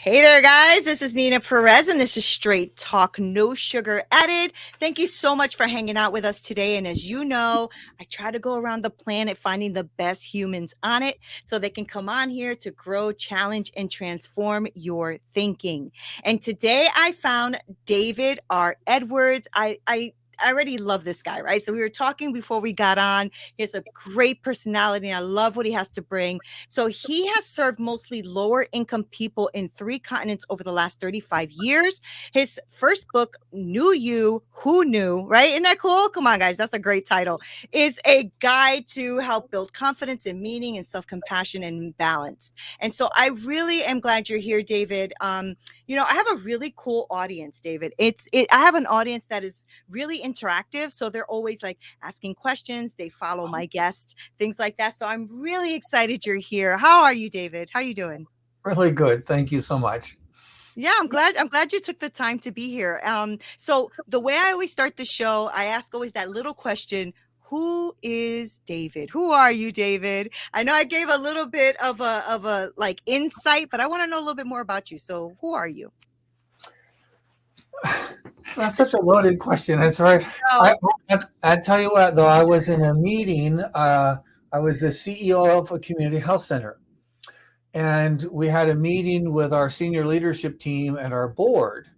Hey there, guys. This is Nina Perez, and this is Straight Talk, no sugar added. Thank you so much for hanging out with us today. And as you know, I try to go around the planet finding the best humans on it so they can come on here to grow, challenge, and transform your thinking. And today I found David R. Edwards. I already love this guy, right? So we were talking before we got on. He has a great personality, and I love what he has to bring. So he has served mostly lower income people in 3 continents over the last 35 years. His first book, Knew You, Who Knew, right? Isn't that cool? Come on, guys. That's a great title. Is a guide to help build confidence and meaning and self-compassion and balance. And so I really am glad you're here, David. I have a really cool audience, David. I have an audience that is really interactive. So they're always like asking questions. They follow my guests, things like that. So I'm really excited you're here. How are you, David? How are you doing? Really good. Thank you so much. Yeah, I'm glad you took the time to be here. So the way I always start the show, I ask always that little question. Who is David? Who are you, David? I know I gave a little bit of a like insight, but I want to know a little bit more about you. So who are you? That's such a loaded question. That's right. Oh, I tell you what, though, I was in a meeting. I was the CEO of a community health center, and we had a meeting with our senior leadership team and our board,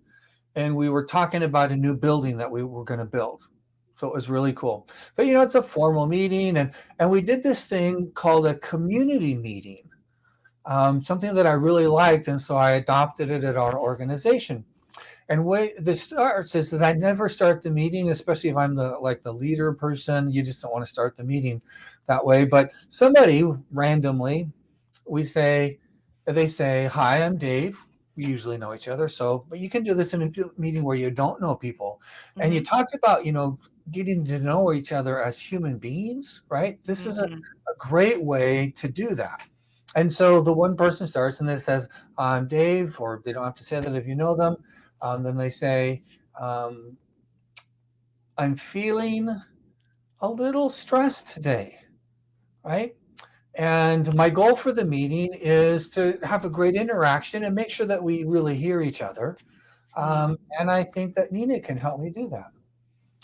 and we were talking about a new building that we were going to build. So it was really cool. But it's a formal meeting, and we did this thing called a community meeting, something that I really liked, and so I adopted it at our organization. And way this starts is I never start the meeting, especially if I'm the leader person. You just don't want to start the meeting that way. But somebody randomly, we say, they say, "Hi, I'm Dave." We usually know each other, but you can do this in a meeting where you don't know people, and you mm-hmm, talked about getting to know each other as human beings, right? This is a mm-hmm, great way to do that. And so the one person starts and then says, "I'm Dave," or they don't have to say that if you know them. Then they say, um, "I'm feeling a little stressed today," right? And my goal for the meeting is to have a great interaction and make sure that we really hear each other. And I think that Nina can help me do that.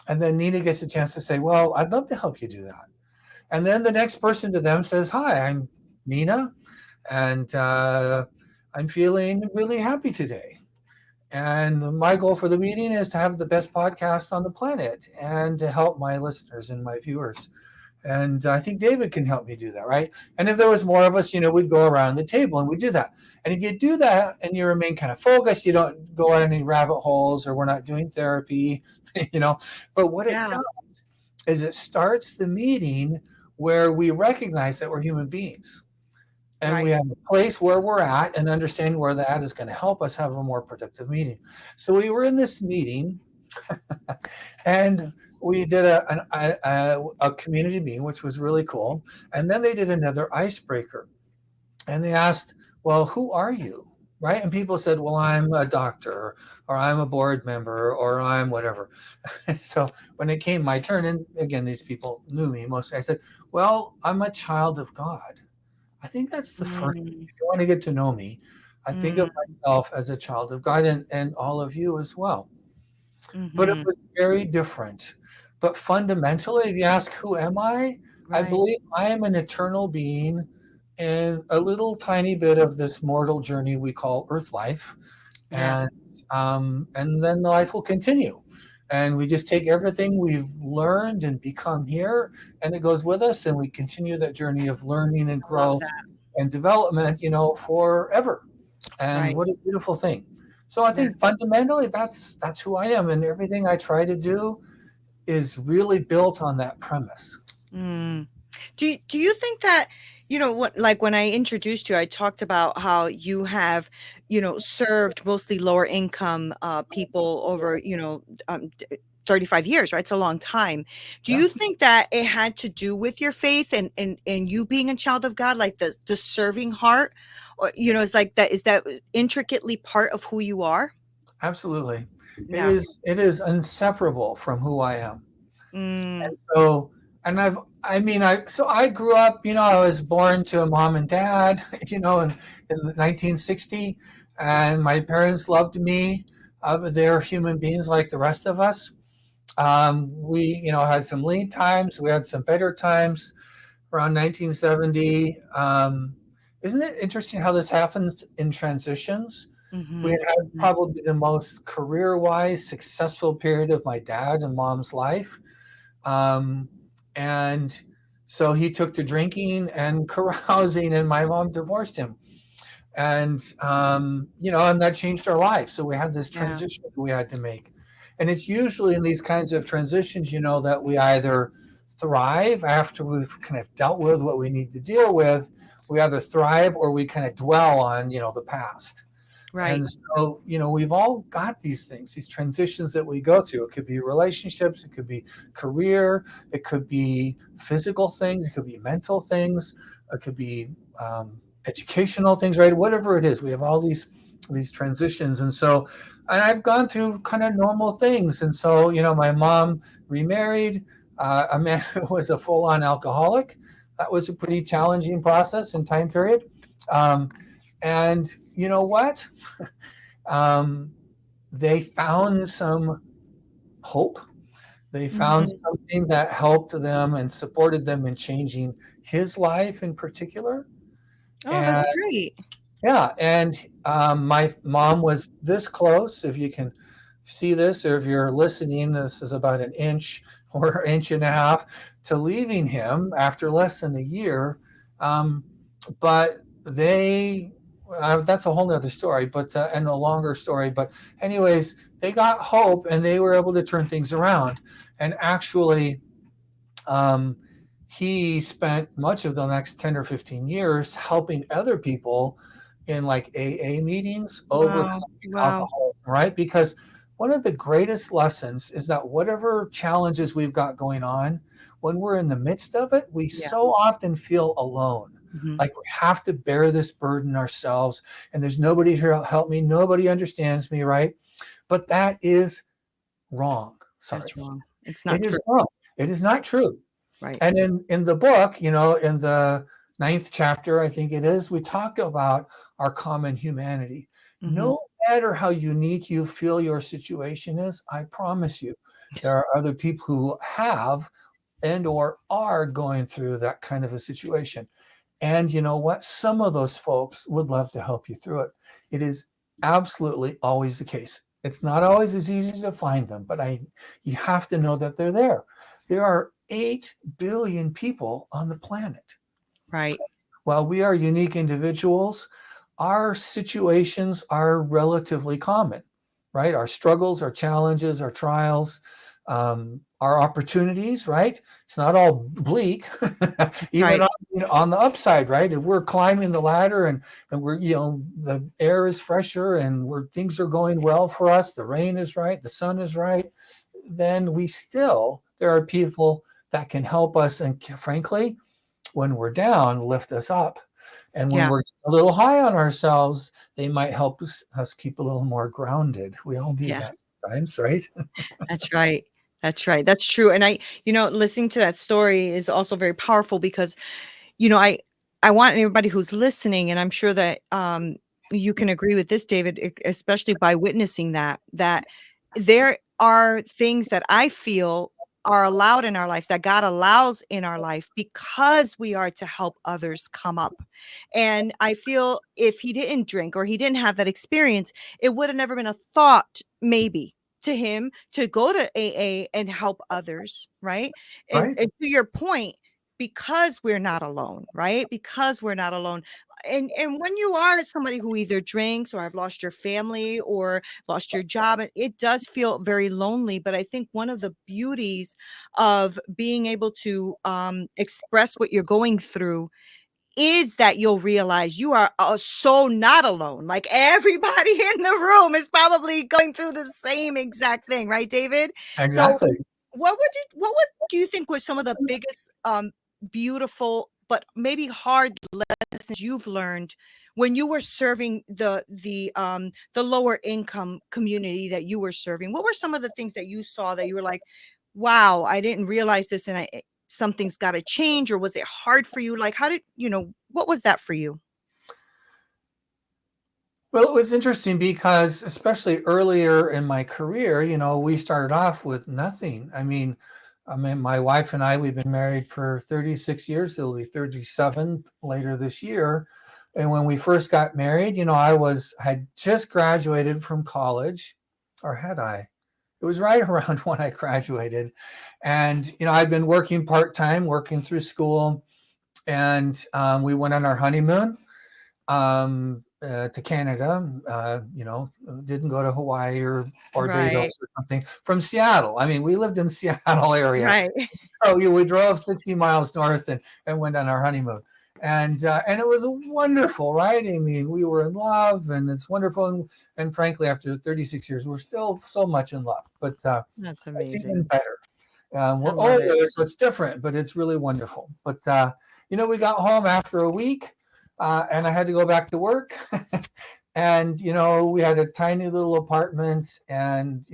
And then Nina gets a chance to say, "Well, I'd love to help you do that." And then the next person to them says, "Hi, I'm Nina, and I'm feeling really happy today. And my goal for the meeting is to have the best podcast on the planet and to help my listeners and my viewers. And I think David can help me do that, right?" And if there was more of us, we'd go around the table and we'd do that. And if you do that and you remain kind of focused, you don't go on any rabbit holes, or we're not doing therapy, you know. But what it yeah, does is it starts the meeting where we recognize that we're human beings, and we right. have a place where we're at, and understanding where that is going to help us have a more productive meeting. So we were in this meeting, and we did a community meeting, which was really cool. And then they did another icebreaker, and they asked, "Well, who are you?" Right? And people said, "Well, I'm a doctor, or I'm a board member, or I'm whatever." And so when it came my turn, and again, these people knew me mostly, I said, "Well, I'm a child of God." I think that's the first thing. Mm, If you want to get to know me, I think of mm, myself as a child of God, and all of you as well. But it mm-hmm, was very different. But fundamentally, if you ask, who am I right. believe I am an eternal being in a little tiny bit of this mortal journey we call Earth life. Yeah. And then life will continue. And we just take everything we've learned and become here, and it goes with us, and we continue that journey of learning and I love growth that. and development, forever. And Right. what a beautiful thing. So I Yeah. think fundamentally that's who I am, and everything I try to do is really built on that premise. Mm. Do you think that, what, like when I introduced you, I talked about how you have, served mostly lower income people over, 35 years, right? It's a long time. Do Yeah. you think that it had to do with your faith and you being a child of God, like the serving heart? Or, is like that, is that intricately part of who you are? Absolutely. It Yeah. is it is inseparable from who I am. Mm, And so, and I mean, I grew up, I was born to a mom and dad, in 1960. and my parents loved me. They're human beings like the rest of us. We, had some lean times. We had some better times around 1970. Isn't it interesting how this happens in transitions? We Mhm. had Mhm. probably the most career-wise successful period of my dad and mom's life. Um, and so he took to drinking and carousing, and my mom divorced him. And that changed our life. So we had this Yeah. transition we had to make. And it's usually in these kinds of transitions, that we either thrive after we've kind of dealt with what we need to deal with. We either thrive or we kind of dwell on, the past. Right. And so, we've all got these things, these transitions that we go through. It could be relationships, it could be career, it could be physical things, it could be mental things, it could be educational things, right? Whatever it is, we have all these transitions. And I've gone through kind of normal things. And so, my mom remarried a man who was a full-on alcoholic. That was a pretty challenging process and time period. Um, and you know what? Um, they found some hope. They found Mhm. something that helped them and supported them in changing his life in particular. Oh, And that's great. yeah, and my mom was this close. If you can see this, or if you're listening, this is about an inch or inch and a half to leaving him after less than a year. Um, but that's a whole nother story, but and a longer story. But anyways, they got hope and they were able to turn things around. And actually, um, he spent much of the next 10 or 15 years helping other people in like AA meetings Wow. overcoming Wow. alcoholism, right? Because one of the greatest lessons is that whatever challenges we've got going on, when we're in the midst of it, we Yeah. so often feel alone. Mhm. Like we have to bear this burden ourselves, and there's nobody here to help me. Nobody understands me, right? But that is wrong. Sorry. That's wrong. It's It not true. is wrong. It is not true. Right. And in the book, in the ninth chapter, I think it is, we talk about our common humanity. Mhm. No matter how unique you feel your situation is, I promise you, there are other people who have and or are going through that kind of a situation. And you know what? Some of those folks would love to help you through it. It is absolutely always the case. It's not always as easy to find them, but you have to know that they're there. There are 8 billion people on the planet. Right. While we are unique individuals, our situations are relatively common, right? Our struggles, our challenges, our trials, our opportunities, right? It's not all bleak, even Right. on the upside, right? If we're climbing the ladder and we're, the air is fresher and things are going well for us, the rain is right, the sun is right, then there are people that can help us. And frankly, when we're down, lift us up. And when Yeah. we're a little high on ourselves, they might help us keep a little more grounded. We all need Yeah. that sometimes, right? That's right. That's right. That's true. And listening to that story is also very powerful because, you know, I I want everybody who's listening, and I'm sure that you can agree with this, David, especially by witnessing that there are things that I feel are allowed in our lives, that God allows in our life because we are to help others come up. And I feel if he didn't drink or he didn't have that experience, it would have never been a thought, maybe, to him to go to AA and help others, right? And, Right? and to your point, because we're not alone, right? Because we're not alone. And when you are somebody who either drinks or have lost your family or lost your job, it does feel very lonely. But I think one of the beauties of being able to express what you're going through is that you'll realize you are so not alone. Like everybody in the room is probably going through the same exact thing, right, David? So Exactly. what do you think was some of the biggest beautiful but maybe hard lessons you've learned when you were serving the lower income community that you were serving? What were some of the things that you saw that you were like, wow, I didn't realize this, and something's got to change? Or was it hard for you? Like, how did what was that for you? Well, it was interesting because, especially earlier in my career, we started off with nothing. I mean, my wife and I, we've been married for 36 years. It'll be 37 later this year. And when we first got married, had just graduated from college, or had I? It was right around when I graduated. And, I'd been working part time, working through school, and we went on our honeymoon to Canada. Didn't go to Hawaii or Barbados Right. or something. From Seattle. I mean, we lived in Seattle area. Right. Oh, yeah, we drove 60 miles north and went on our honeymoon. And it was wonderful, right? I mean, we were in love, and it's wonderful. And frankly, after 36 years, we're still so much in love. But That's it's even amazing. better. I We're love it. older, so it's different, but it's really wonderful. But we got home after a week, and I had to go back to work. And we had a tiny little apartment, and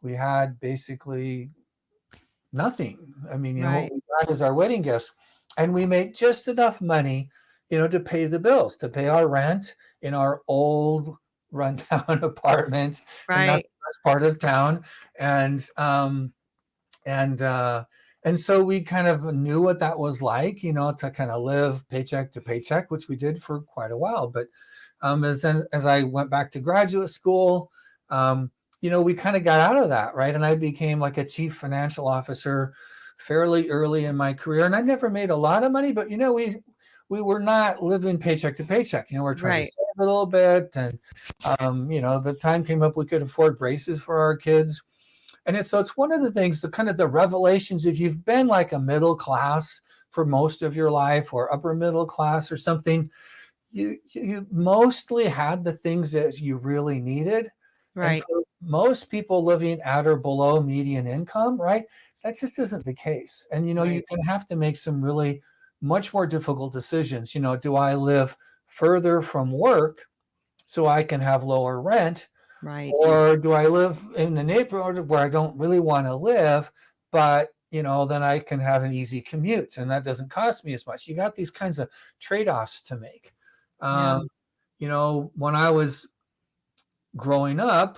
we had basically nothing. I mean, what Right. we got is our wedding gifts, and we made just enough money, to pay the bills, to pay our rent in our old rundown apartment, and not Right. the best part of town. And um and uh and so we kind of knew what that was like, to kind of live paycheck to paycheck, which we did for quite a while. But as I went back to graduate school, we kind of got out of that, right? And I became like a chief financial officer fairly early in my career, and I never made a lot of money, but we were not living paycheck to paycheck. We're trying to Right. save a little bit, and the time came up we could afford braces for our kids. And it's one of the things, the kind of the revelations, if you've been like a middle class for most of your life, or upper middle class or something, you mostly had the things that you really needed. And Right. for most people living at or below median income, right, that just isn't the case. And you Right. can have to make some really much more difficult decisions. Do I live further from work so I can have lower rent, Right. or do I live in the neighborhood where I don't really want to live, but then I can have an easy commute and that doesn't cost me as much? You got these kinds of trade-offs to make. Yeah. Um, when I was growing up,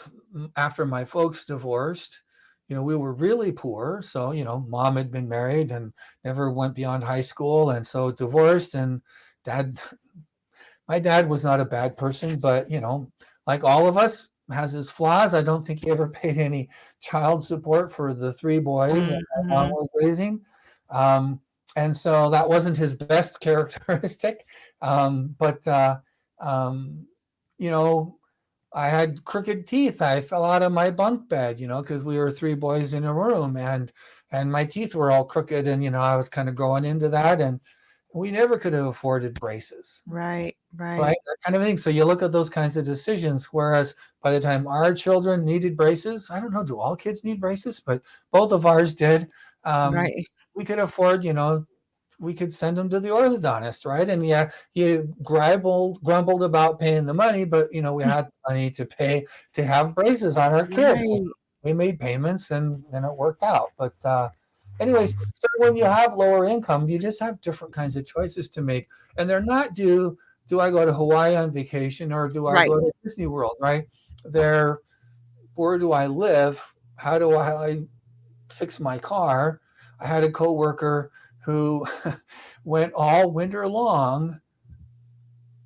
after my folks divorced, we were really poor. So, mom had been married and never went beyond high school, and so divorced. And dad my dad was not a bad person, but like all of us, has his flaws. I don't think he ever paid any child support for the three boys that my mom Hmm. was raising. Um, and so that wasn't his best characteristic. But um, you know, I had crooked teeth. I fell out of my bunk bed, because we were three boys in a room, and my teeth were all crooked, and I was kind of growing into that, and we never could have afforded braces. Right. Right, Right. that kind of thing. So you look at those kinds of decisions. Whereas by the time our children needed braces, I don't know, do all kids need braces? But both of ours did. Um, Right. we could afford, we could send them to the orthodontist, right? And yeah, he grumbled about paying the money, but we had the money to pay to have braces on our kids. Right. We made payments, and it worked out. But anyways, so when you have lower income, you just have different kinds of choices to make, and they're not due. Do I go to Hawaii on vacation, or do I Right. go to Disney World? Right? They're, where do I live? How do I fix my car? I had a coworker who went all winter long,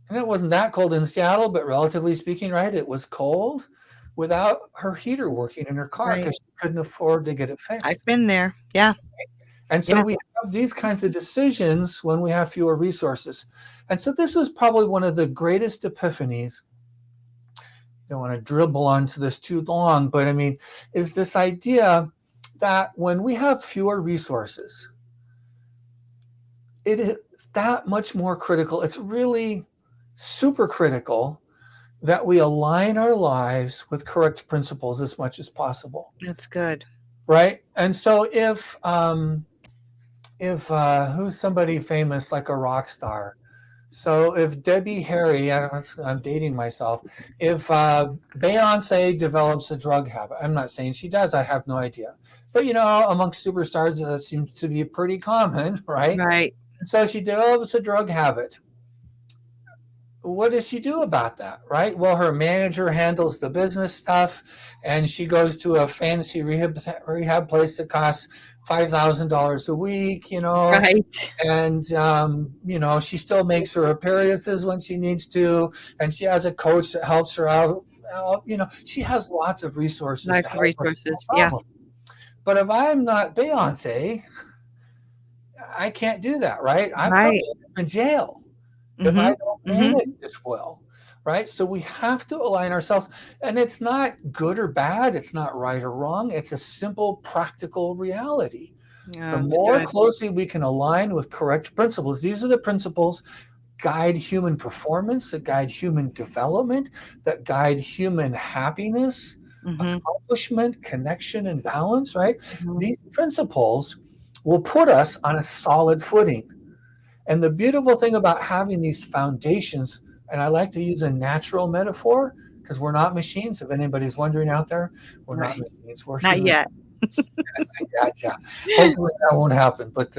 and it wasn't that cold in Seattle, but relatively speaking, right, it was cold, without her heater working in her car Right. because she couldn't afford to get it I've fixed. been there. Yeah. And so Yeah. we have these kinds of decisions when we have fewer resources. And so this was probably one of the greatest epiphanies. Don't want to dribble onto this too long, but I mean, is this idea that when we have fewer resources, it is that much more critical. It's really super critical that we align our lives with correct principles as much as possible, That's good. right? And so if who's somebody famous like a rock star? So if Debbie Harry, I'm dating myself, if Beyonce develops a drug habit, I'm not saying she does, I have no idea. But amongst superstars, that seems to be pretty common, right? Right. And so she develops a drug habit. what does she do about that, right? Well, her manager handles the business stuff, and she goes to a fancy rehab place that costs $5,000 a week, Right. and she still makes her appearances when she needs to, and she has a coach that helps her out. She has lots of resources to Lots of help her. No resources. Yeah. problem. But if I'm not Beyonce, I can't do that, right? I probably Right. end up in jail if I Mhm. don't Mhm. manage this well, right? So we have to align ourselves. And it's not good or bad, it's not right or wrong. It's a simple, practical reality. The Yeah, that's more good. closely we can align with correct principles, these are the principles guide human performance, that guide human development, that guide human happiness, Mhm. accomplishment, connection, and balance, right? Mhm. These principles will put us on a solid footing. And the beautiful thing about having these foundations, and I like to use a natural metaphor because we're not machines. If anybody's wondering out there, we're not Right. machines. We're Not human. yet. Yeah, yeah. Hopefully that won't happen. But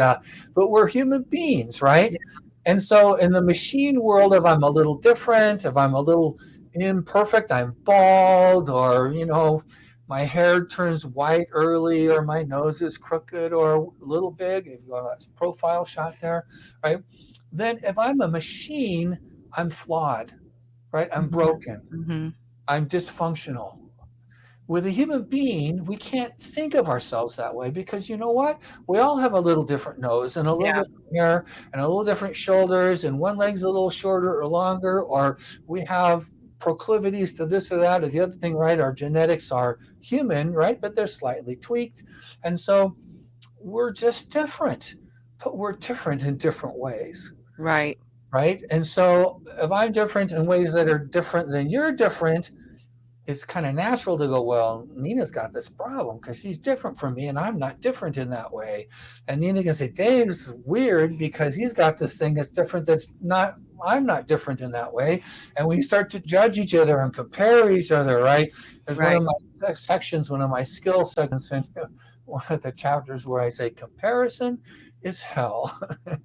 we're human beings, right? Yeah. And so in the machine world, if I'm a little different, if I'm a little imperfect, I'm bald, or my hair turns white early, or my nose is crooked or a little big. If you want that profile shot there, right? Then if I'm a machine, I'm flawed, right? I'm Mhm. broken. Mhm. I'm dysfunctional. With a human being, we can't think of ourselves that way because you know what? We all have a little different nose and a little Yeah. different hair and a little different shoulders, and one leg's a little shorter or longer, or we have proclivities to this or that or the other thing, right? Our genetics are human, right? But they're slightly tweaked. And so we're just different, but we're different in different ways, Right. right? And so if I'm different in ways that are different than you're different, it's kind of natural to go, well, Neena's got this problem because she's different from me and I'm not different in that way. And Neena can say, Dave's weird because he's got this thing that's different, that's not, I'm not different in that way. And we start to judge each other and compare each other, right? There's one of Right. my sections, one of my skill segments in one of the chapters where I say comparison is hell. It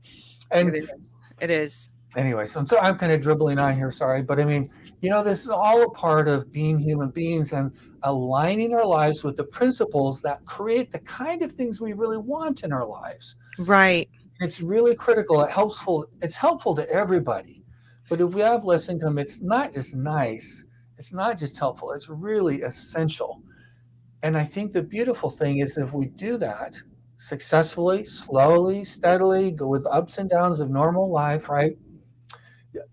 And is. It is. anyway, so I'm kind of dribbling on here, sorry, but I mean, this is all a part of being human beings and aligning our lives with the principles that create the kind of things we really want in our lives. Right. It's really critical. It's helpful to everybody. But if we have less income, it's not just nice. It's not just helpful. It's really essential. And I think the beautiful thing is if we do that successfully, slowly, steadily, go with ups and downs of normal life, right?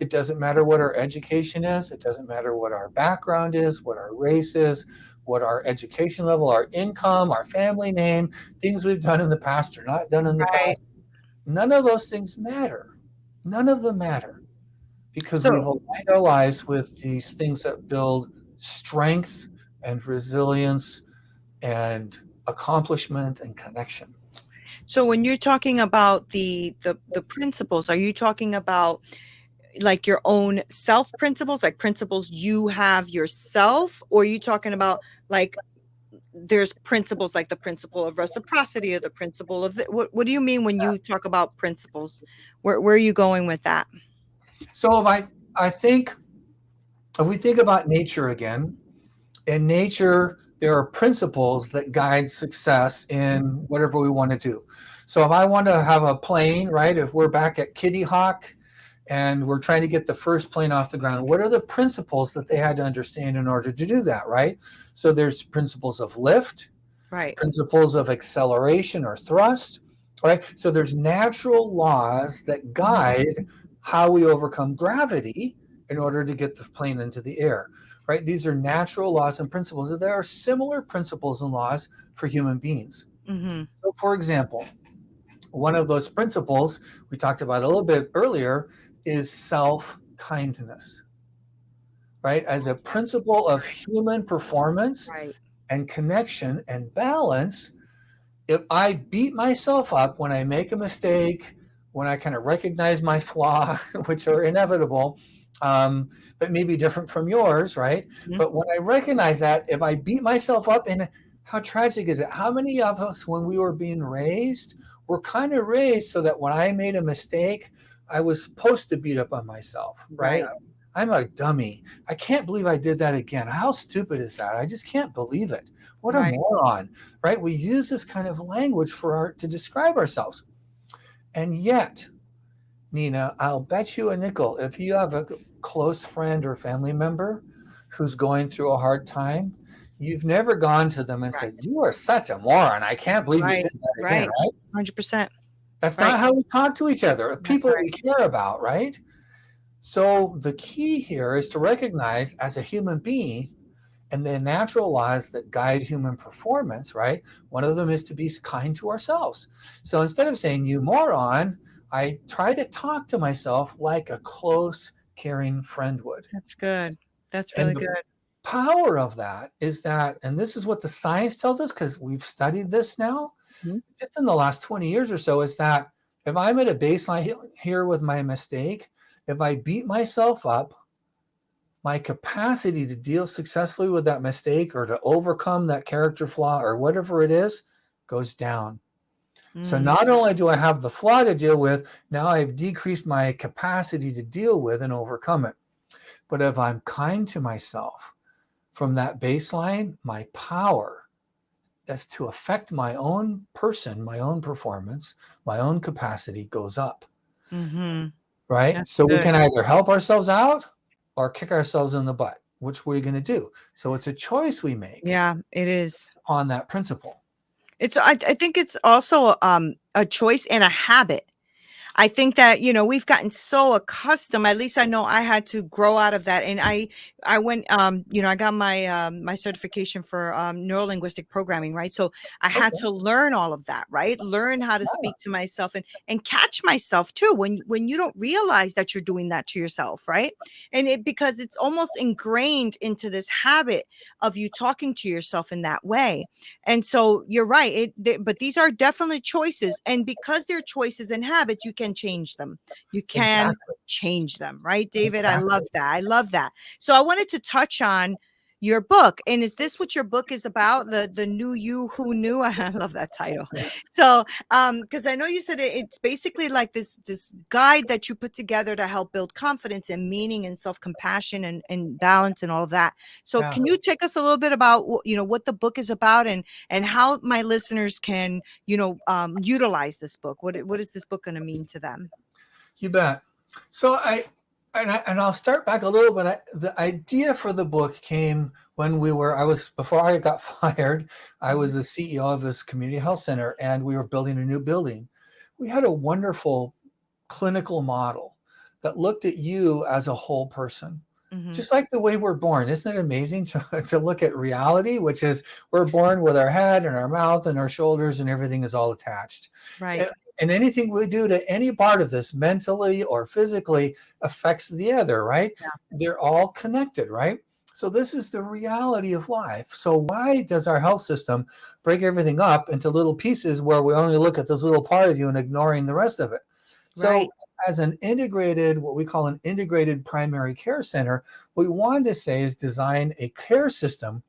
It doesn't matter what our education is. It doesn't matter what our background is, what our race is, what our education level, our income, our family name, things we've done in the past or not done in the Right. past. None of those things matter. None of them matter because we've So aligned our lives with these things that build strength and resilience and accomplishment and connection. so when you're talking about the principles, are you talking about like your own self principles, like principles you have yourself, or are you talking about like there's principles like the principle of reciprocity or the principle of what do you mean when you talk about principles? Where are you going with that? So I think if we think about nature again, in nature, there are principles that guide success in whatever we want to do. So if I want to have a plane, right? If we're back at Kitty Hawk and we're trying to get the first plane off the ground, what are the principles that they had to understand in order to do that, right? So there's principles of lift, Right. principles of acceleration or thrust, right? So there's natural laws that Mhm. guide how we overcome gravity in order to get the plane into the air, right? These are natural laws and principles. And there are similar principles and laws for human beings. Mhm. So, for example, one of those principles we talked about a little bit earlier is self kindness, right? As a principle of human performance Right. and connection and balance, if I beat myself up when I make a mistake, when I kind of recognize my flaw, which are inevitable, but maybe different from yours, right? Mhm. But when I recognize that, if I beat myself up, and how tragic is it? How many of us, when we were being raised, were kind of raised so that when I made a mistake, I was supposed to beat up on myself, right? Right. I'm a dummy. I can't believe I did that again. How stupid is that? I just can't believe it. What a Right. moron, right? We use this kind of language to describe ourselves. And yet, Nina, I'll bet you a nickel if you have a close friend or family member who's going through a hard time, you've never gone to them and Right. said, "You are such a moron. I can't believe you Right. did that again," Right. right? 100%. That's Right. not how we talk to each other, That's people that right. we care about, right? So the key here is to recognize as a human being and the natural laws that guide human performance, right? One of them is to be kind to ourselves. So instead of saying, "You moron," I try to talk to myself like a close, caring friend would. That's good. That's And really the good. power of that is that, and this is what the science tells us because we've studied this now, Mhm. just in the last 20 years or so, is that if I'm at a baseline here with my mistake, if I beat myself up, my capacity to deal successfully with that mistake or to overcome that character flaw or whatever it is goes down. So Mm, not only do I have the flaw to deal with, now I've decreased my capacity to deal with and overcome it. But if I'm kind to myself from that baseline, my power that's to affect my own person, my own performance, my own capacity goes up, mhm. right? That's So we good. can either help ourselves out or kick ourselves in the butt. Which we're going to do. So it's a choice we make Yeah, it is. on that principle. I think it's also, a choice and a habit. I think that, we've gotten so accustomed, at least I know I had to grow out of that. And I went, I got my certification for neurolinguistic programming, right? So I had Okay. to learn all of that, right? Learn how to Yeah, speak to myself and catch myself too when you don't realize that you're doing that to yourself, right? And because it's almost ingrained into this habit of you talking to yourself in that way. And so you're right. But these are definitely choices. And because they're choices and habits, you can change them. You can exactly. change them, right, David? I love Exactly. that. I love that. So I wanted to touch on your book. And is this what your book is about? The new you who knew? I love that title. So because I know you said it's basically like this guide that you put together to help build confidence and meaning and self-compassion and balance and all of that. So Yeah. can you take us a little bit about what the book is about and how my listeners can, utilize this book? What is this book going to mean to them? You bet. So I'll start back a little bit. The idea for the book came when I was before I got fired. I Mhm. was the CEO of this community health center, and we were building a new building. We had a wonderful clinical model that looked at you as a whole person, Mhm. just like the way we're born. Isn't it amazing to look at reality, which is we're born with our head and our mouth and our shoulders and everything is all attached. Right. And anything we do to any part of this mentally or physically affects the other, right? Yeah. They're all connected, right? So this is the reality of life. So why does our health system break everything up into little pieces where we only look at this little part of you and ignoring the rest of it? Right. So as an integrated, what we call an integrated primary care center, what we wanted to say is design a care system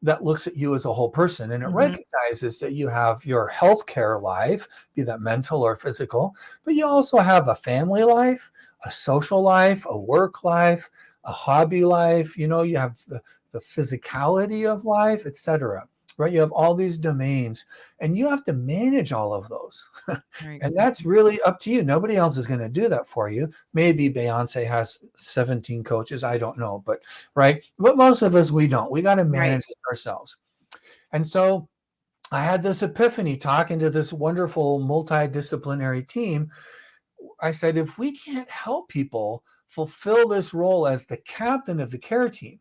that looks at you as a whole person, and it Mhm. recognizes that you have your healthcare life, be that mental or physical, but you also have a family life, a social life, a work life, a hobby life. You have the physicality of life, etc. Right? You have all these domains, and you have to manage all of those. Right. And that's really up to you. Nobody else is going to do that for you. Maybe Beyonce has 17 coaches. I don't know, but right. But most of us, we don't. We got to Right. manage it ourselves. And so I had this epiphany talking to this wonderful multidisciplinary team. I said, if we can't help people fulfill this role as the captain of the care team,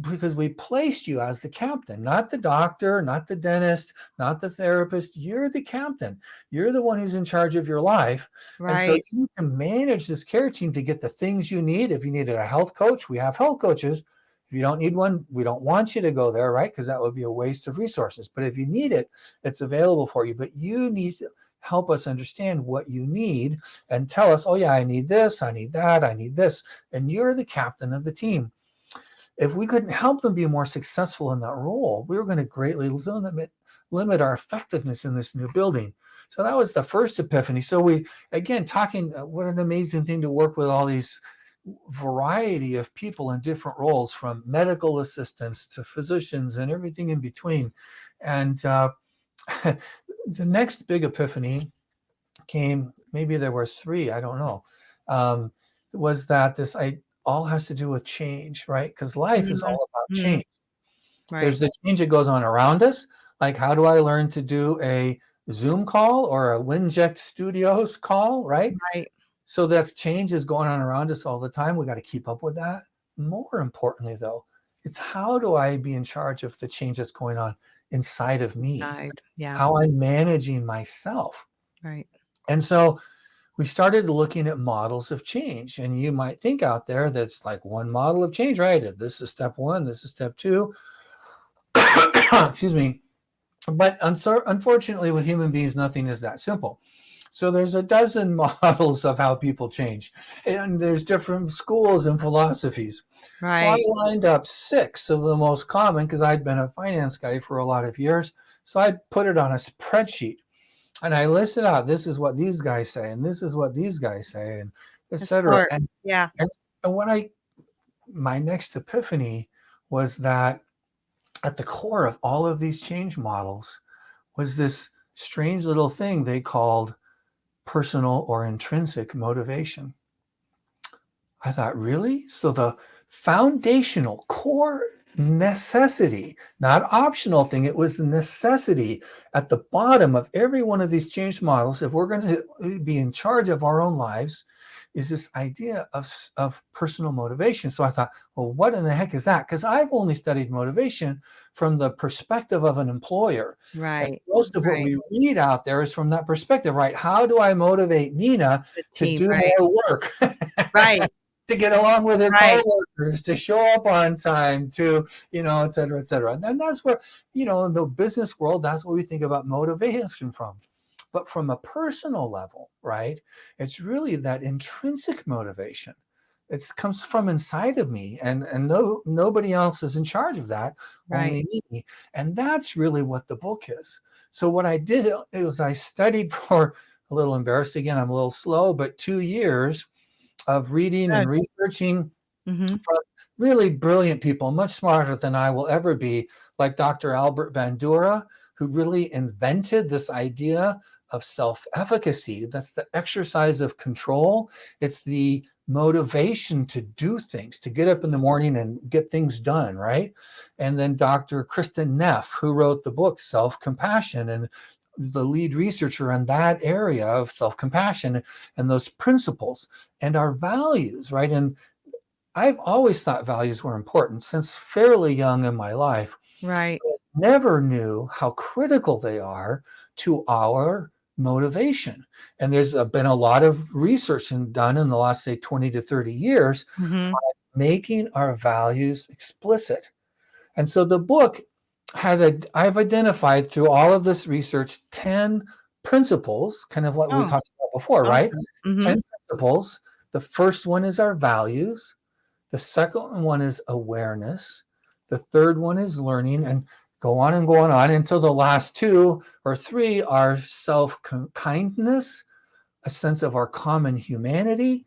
because we placed you as the captain, not the doctor, not the dentist, not the therapist. You're the captain. You're the one who's in charge of your life. And so Right. you can manage this care team to get the things you need. If you needed a health coach, we have health coaches. If you don't need one, we don't want you to go there, right? Because that would be a waste of resources. But if you need it, it's available for you. But you need to help us understand what you need and tell us, oh, yeah, I need this, I need that, I need this. And you're the captain of the team. If we couldn't help them be more successful in that role, we were going to greatly limit our effectiveness in this new building. So that was the first epiphany. So we, again, talking, what an amazing thing to work with all these variety of people in different roles, from medical assistants to physicians and everything in between. And the next big epiphany came, maybe there were three, I don't know, um, was that all has to do with change, right? Because life is Mhm. all about Mhm. change. Right. There's the change that goes on around us. Like, how do I learn to do a Zoom call or a Winject Studios call, right? Right. So that's change is going on around us all the time. We got to keep up with that. More importantly, though, it's how do I be in charge of the change that's going on inside of me? Side. Yeah. How I'm managing myself. Right. And so we started looking at models of change. And you might think out there that's like one model of change, right? This is step one, this is step two. Excuse me. But unfortunately, with human beings, nothing is that simple. So there's a dozen models of how people change, and there's different schools and philosophies. So I Right. lined up 6 of the most common because I'd been a finance guy for a lot of years. So I put it on a spreadsheet and I listed out, this is what these guys say, and this is what these guys say, and That's etc. smart. Yeah. And what my next epiphany was that at the core of all of these change models was this strange little thing they called personal or intrinsic motivation. I thought, really? So the foundational core necessity, not optional thing, it was the necessity at the bottom of every one of these change models, if we're going to be in charge of our own lives, is this idea of personal motivation. So I thought, well, what in the heck is that? Because I've only studied motivation from the perspective of an employer. And Right. most of what Right. we read out there is from that perspective, right? How do I motivate Neena The to team. do Right. more work? Right. To get along with their Right. coworkers, to show up on time, to, et cetera, et cetera. And then that's where, in the business world, that's what we think about motivation from. But from a personal level, right, it's really that intrinsic motivation. It comes from inside of me, and nobody else is in charge of that, Right. only me. And that's really what the book is. So what I did is I studied for, a little embarrassed again, I'm a little slow, but 2 years of reading and Good. researching Mm-hmm. from really brilliant people, much smarter than I will ever be, like Dr. Albert Bandura, who really invented this idea of self-efficacy. That's the exercise of control. It's the motivation to do things, to get up in the morning and get things done, right? And then Dr. Kristen Neff, who wrote the book Self-Compassion, and the lead researcher in that area of self-compassion and those principles and our values, right? And I've always thought values were important since fairly young in my life. Right. Never knew how critical they are to our motivation. And there's been a lot of research done in the last, say, 20 to 30 years, Mm-hmm. making our values explicit. And so the book I've identified through all of this research 10 principles, kind of like we Oh, talked about before, right? awesome. Mm-hmm. 10 principles. The first one is our values. The second one is awareness. The third one is learning, and go on and going on until the last 2 or 3 are self-kindness, a sense of our common humanity,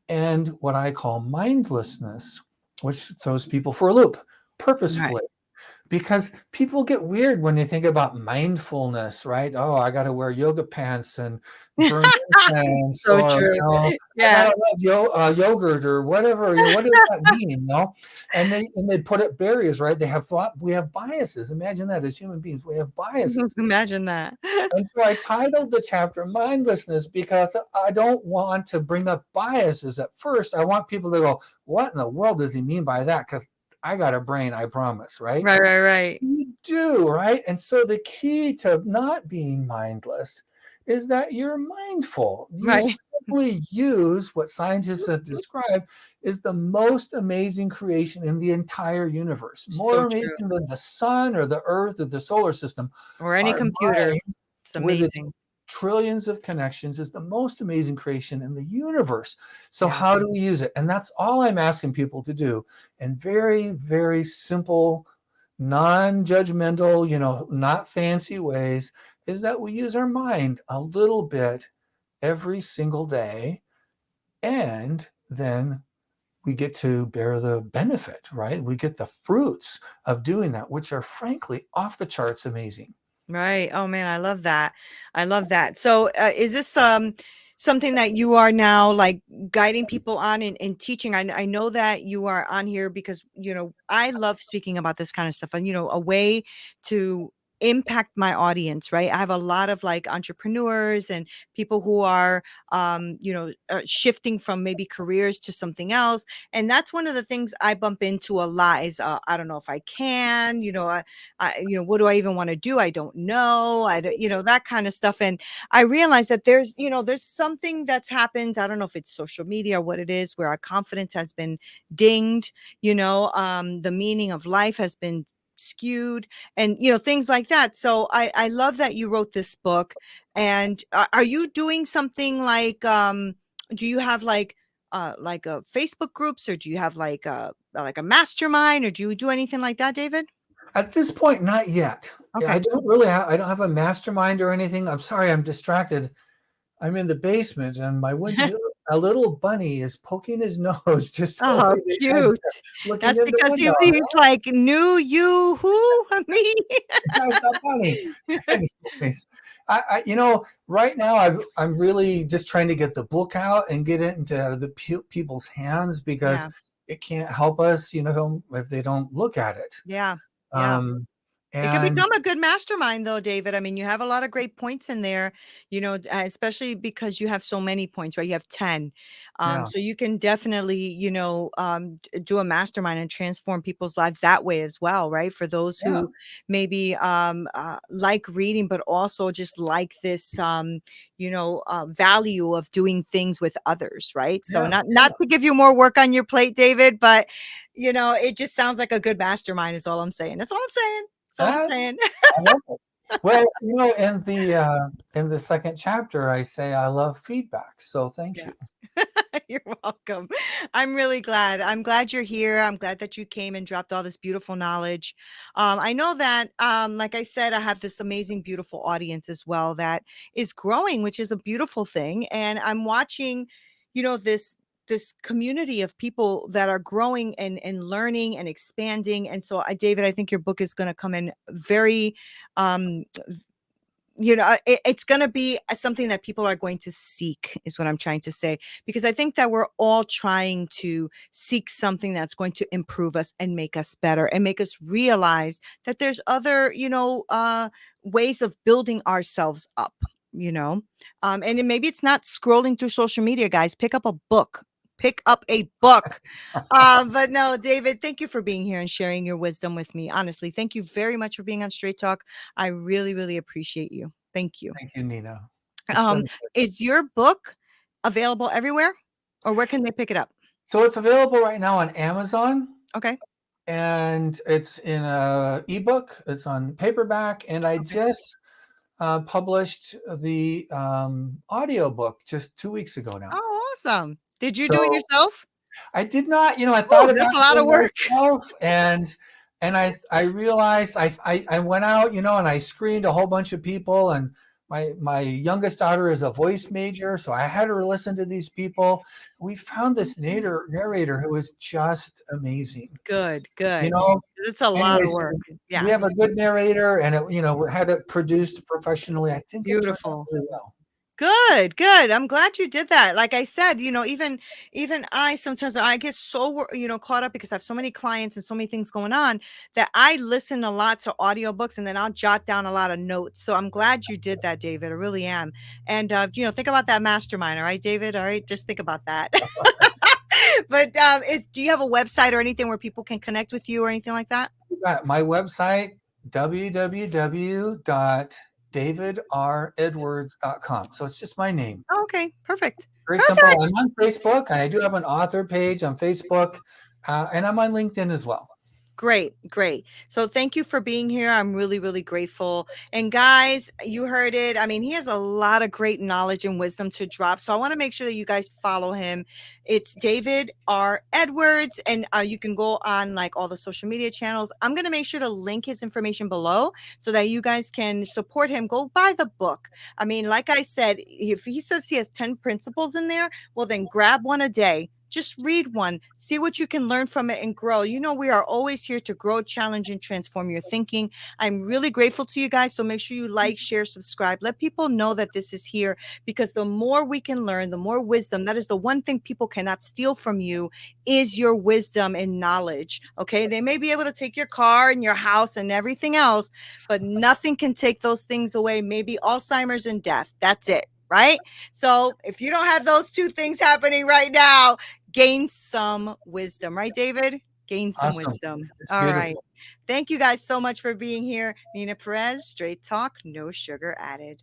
and what I call mindlessness, which throws people for a loop, Right. purposefully. Because people get weird when they think about mindfulness, right? Oh, I got to wear yoga pants and burn incense, So or true. I got Yeah. to love yogurt or whatever. What does that mean? And they put up barriers, right? We have biases. Imagine that as human beings, we have biases. Imagine that. And so I titled the chapter Mindlessness because I don't want to bring up biases at first. I want people to go, what in the world does he mean by that? Because I got a brain, I promise, right? Right. Right. Right. You do, right? And so the key to not being mindless is that you're mindful. You Right. simply use what scientists have described is the most amazing creation in the entire universe. So More true. amazing than the sun or the earth or the solar system. Or any Our computer. mind, It's with its amazing. trillions of connections, is the most amazing creation in the universe. So Yeah. how do we use it? And that's all I'm asking people to do in very, very simple, non-judgmental, not fancy ways, is that we use our mind a little bit every single day, and then we get to bear the benefit, right? We get the fruits of doing that, which are frankly off the charts amazing. Right. Oh man, I love that. I love that. So, is this something that you are now like guiding people on and teaching? I know that you are on here because I love speaking about this kind of stuff, and a way to impact my audience. Right. I have a lot of like entrepreneurs and people who are shifting from maybe careers to something else, and that's one of the things I bump into a lot. Is I don't know if I can. What do I even want to do? I don't know. I don't, that kind of stuff. And I realized that there's something that's happened. I don't know if it's social media or what it is, where our confidence has been dinged, the meaning of life has been skewed and things like that. So I love that you wrote this book. And are you doing something do you have like a Facebook groups, or do you have like a mastermind, or do you do anything like that, David? At this point, not yet. Yeah, I Okay. don't really have, I don't have a mastermind or anything. I'm sorry, I'm distracted. I'm in the basement and a little bunny is poking his nose just over Oh, the edge cute. there, looking That's in the because window. he's like, "Knew you who? Me?" It's a bunny. Anyways, right now I'm really just trying to get the book out and get it into the people's hands because Yeah, it can't help us, if they don't look at it. yeah, yeah. Um, It could and become a good mastermind though, David. I mean, you have a lot of great points in there, especially because you have so many points, right? You have 10. yeah, So you can definitely, do a mastermind and transform people's lives that way as well, right? For those yeah, who maybe like reading, but also just like this, value of doing things with others, right? So yeah, not to give you more work on your plate, David, but it just sounds like a good mastermind is all I'm saying. That's all I'm saying. That's all I'm yeah. saying. I love it. Well, in the second chapter, I say I love feedback. So thank Yeah. you. You're welcome. I'm really glad. I'm glad you're here. I'm glad that you came and dropped all this beautiful knowledge. I know that, like I said, I have this amazing, beautiful audience as well that is growing, which is a beautiful thing. And I'm watching, this community of people that are growing and learning and expanding. And so, David, I think your book is going to come in very um it's going to be something that people are going to seek is what I'm trying to say, because I think that we're all trying to seek something that's going to improve us and make us better and make us realize that there's other ways of building ourselves up, you know and then maybe it's not scrolling through social media, guys. Pick up a book. But no, David, thank you for being here and sharing your wisdom with me. Honestly, thank you very much for being on Straight Talk. I really, really appreciate you. Thank you. Thank you, Nina. It's been Um, a pleasure. is your book available everywhere, or where can they pick it up? So it's available right now on Amazon, Okay. and it's in a ebook. It's on paperback, and I Okay. just published the audio book just 2 weeks ago now. Oh, awesome. Did you do it So yourself? I did not, I thought Oh, about that's a lot of doing work. myself, and I realized I went out, and I screened a whole bunch of people, and my youngest daughter is a voice major, so I had her listen to these people. We found this narrator who was just amazing. Good, You good. know, It's a lot of anyways, work. we Yeah. have a good narrator, and had it produced professionally. I think it turned out Beautiful. really well. Good, good. I'm glad you did that. Like I said, even I sometimes I get so caught up because I have so many clients and so many things going on that I listen a lot to audiobooks, and then I'll jot down a lot of notes. So I'm glad you did that, David. I really am. And think about that mastermind, all right, David? All right, just think about that. But is do you have a website or anything where people can connect with you or anything like that? My website, www.davidredwards.com. So it's just my name. Oh, okay, perfect. Very simple. I'm Perfect. on Facebook, and I do have an author page on Facebook, and I'm on LinkedIn as well. Great, great. So thank you for being here. I'm really, really grateful. And guys, you heard it. I mean, he has a lot of great knowledge and wisdom to drop. So I want to make sure that you guys follow him. It's David R. Edwards, and you can go on like all the social media channels. I'm going to make sure to link his information below so that you guys can support him. Go buy the book. I mean, like I said, if he says he has 10 principles in there, well, then grab one a day. just read one, see what you can learn from it and grow. You know, we are always here to grow, challenge, and transform your thinking. I'm really grateful to you guys. So make sure you like, share, subscribe. Let people know that this is here, because the more we can learn, the more wisdom. That is the one thing people cannot steal from you, is your wisdom and knowledge. Okay. They may be able to take your car and your house and everything else, but nothing can take those things away. Maybe Alzheimer's and death. That's it. Right. So if you don't have those two things happening right now, gain some wisdom. Right, David? Gain some Awesome. wisdom. It's All right. beautiful. Thank you guys so much for being here. Neena Perez, Straight Talk, no sugar added.